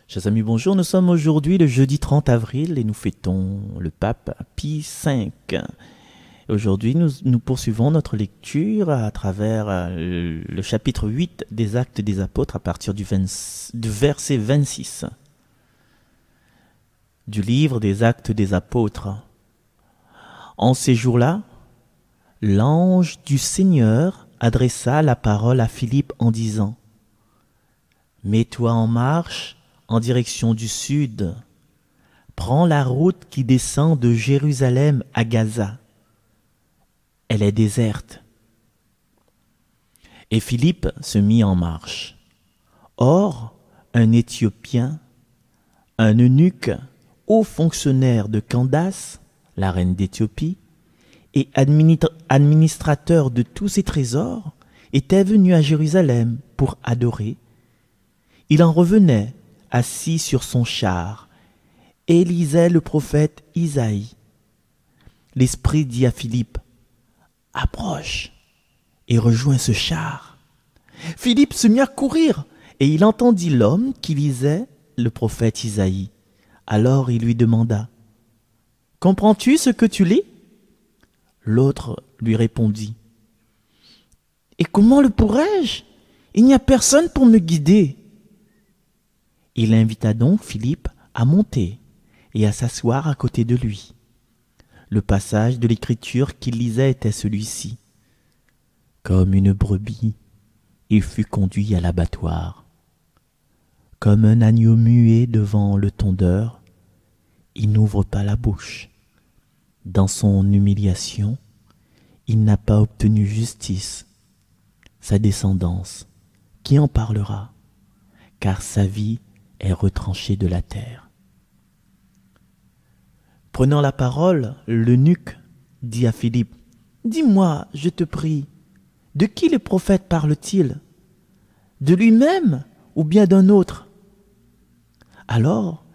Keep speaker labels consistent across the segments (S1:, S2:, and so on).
S1: Chers amis, bonjour. Nous sommes aujourd'hui le jeudi 30 avril et nous fêtons le pape Pie V. Aujourd'hui, nous poursuivons notre lecture à travers le chapitre 8 des Actes des Apôtres à partir du verset 26 du livre des Actes des Apôtres. En ces jours-là, l'ange du Seigneur adressa la parole à Philippe en disant : « Mets-toi en marche en direction du sud. Prends la route qui descend de Jérusalem à Gaza. Elle est déserte. » Et Philippe se mit en marche. Or, un Éthiopien, un eunuque, haut fonctionnaire de Candace, la reine d'Éthiopie, et administrateur de tous ses trésors, était venu à Jérusalem pour adorer. Il en revenait, assis sur son char, et lisait le prophète Isaïe. L'Esprit dit à Philippe : « Approche et rejoins ce char. » Philippe se mit à courir, et il entendit l'homme qui lisait le prophète Isaïe. Alors il lui demanda : « Comprends-tu ce que tu lis ?» L'autre lui répondit : « Et comment le pourrais-je ? Il n'y a personne pour me guider. » Il invita donc Philippe à monter et à s'asseoir à côté de lui. Le passage de l'Écriture qu'il lisait était celui-ci : « Comme une brebis, il fut conduit à l'abattoir. Comme un agneau muet devant le tondeur, il n'ouvre pas la bouche. Dans son humiliation, il n'a pas obtenu justice. Sa descendance, qui en parlera ? Car sa vie est retranchée de la terre. » Prenant la parole, l'eunuque dit à Philippe : « Dis-moi, je te prie, de qui le prophète parle-t-il ? De lui-même ou bien d'un autre ?» Alors,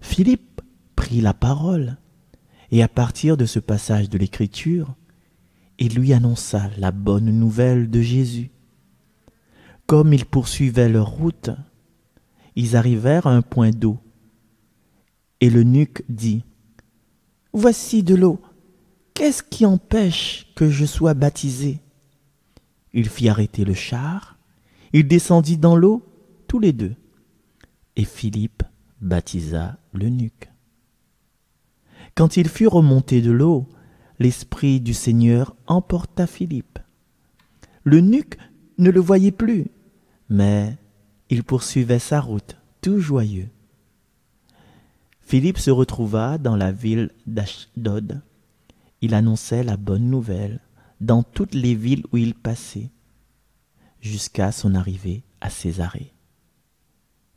S1: Philippe prit la parole, et à partir de ce passage de l'Écriture, il lui annonça la bonne nouvelle de Jésus. Comme ils poursuivaient leur route, ils arrivèrent à un point d'eau. Et l'eunuque dit : « Voici de l'eau. Qu'est-ce qui empêche que je sois baptisé ?» Il fit arrêter le char. Il descendit dans l'eau, tous les deux. Et Philippe baptisa l'eunuque. Quand il fut remonté de l'eau, l'Esprit du Seigneur emporta Philippe. L'eunuque ne le voyait plus, mais il poursuivait sa route, tout joyeux. Philippe se retrouva dans la ville d'Ashdod. Il annonçait la bonne nouvelle dans toutes les villes où il passait, jusqu'à son arrivée à Césarée.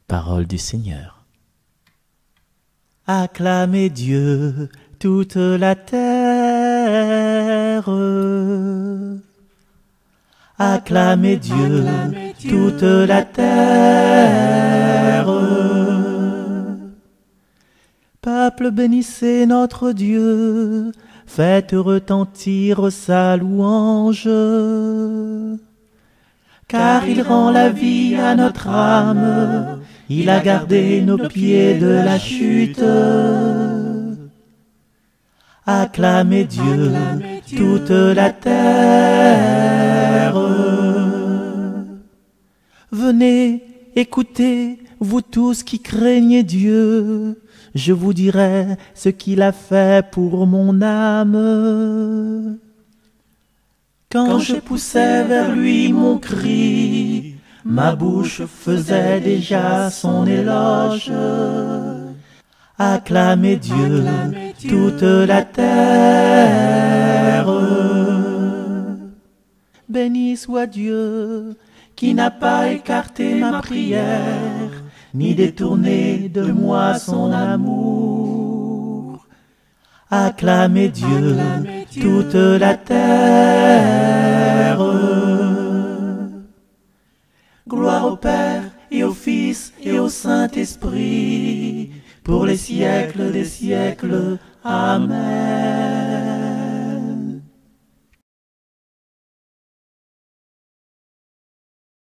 S1: Parole du Seigneur. Acclamez Dieu, toute la terre. Acclamez Dieu, toute la terre. Peuple, bénissez notre Dieu, faites retentir sa louange. Car il rend la vie à notre âme, il a gardé nos pieds de la chute. Acclamez Dieu, toute la terre. Venez, écoutez, vous tous qui craignez Dieu, je vous dirai ce qu'il a fait pour mon âme. Quand je poussais vers lui mon cri, ma bouche faisait déjà son éloge. Acclamez Dieu, toute la terre. Béni soit Dieu, qui n'a pas écarté ma prière, ni détourné de moi son amour. Acclamez Dieu, toute la terre. Gloire au Père et au Fils et au Saint-Esprit, pour les siècles des siècles. Amen.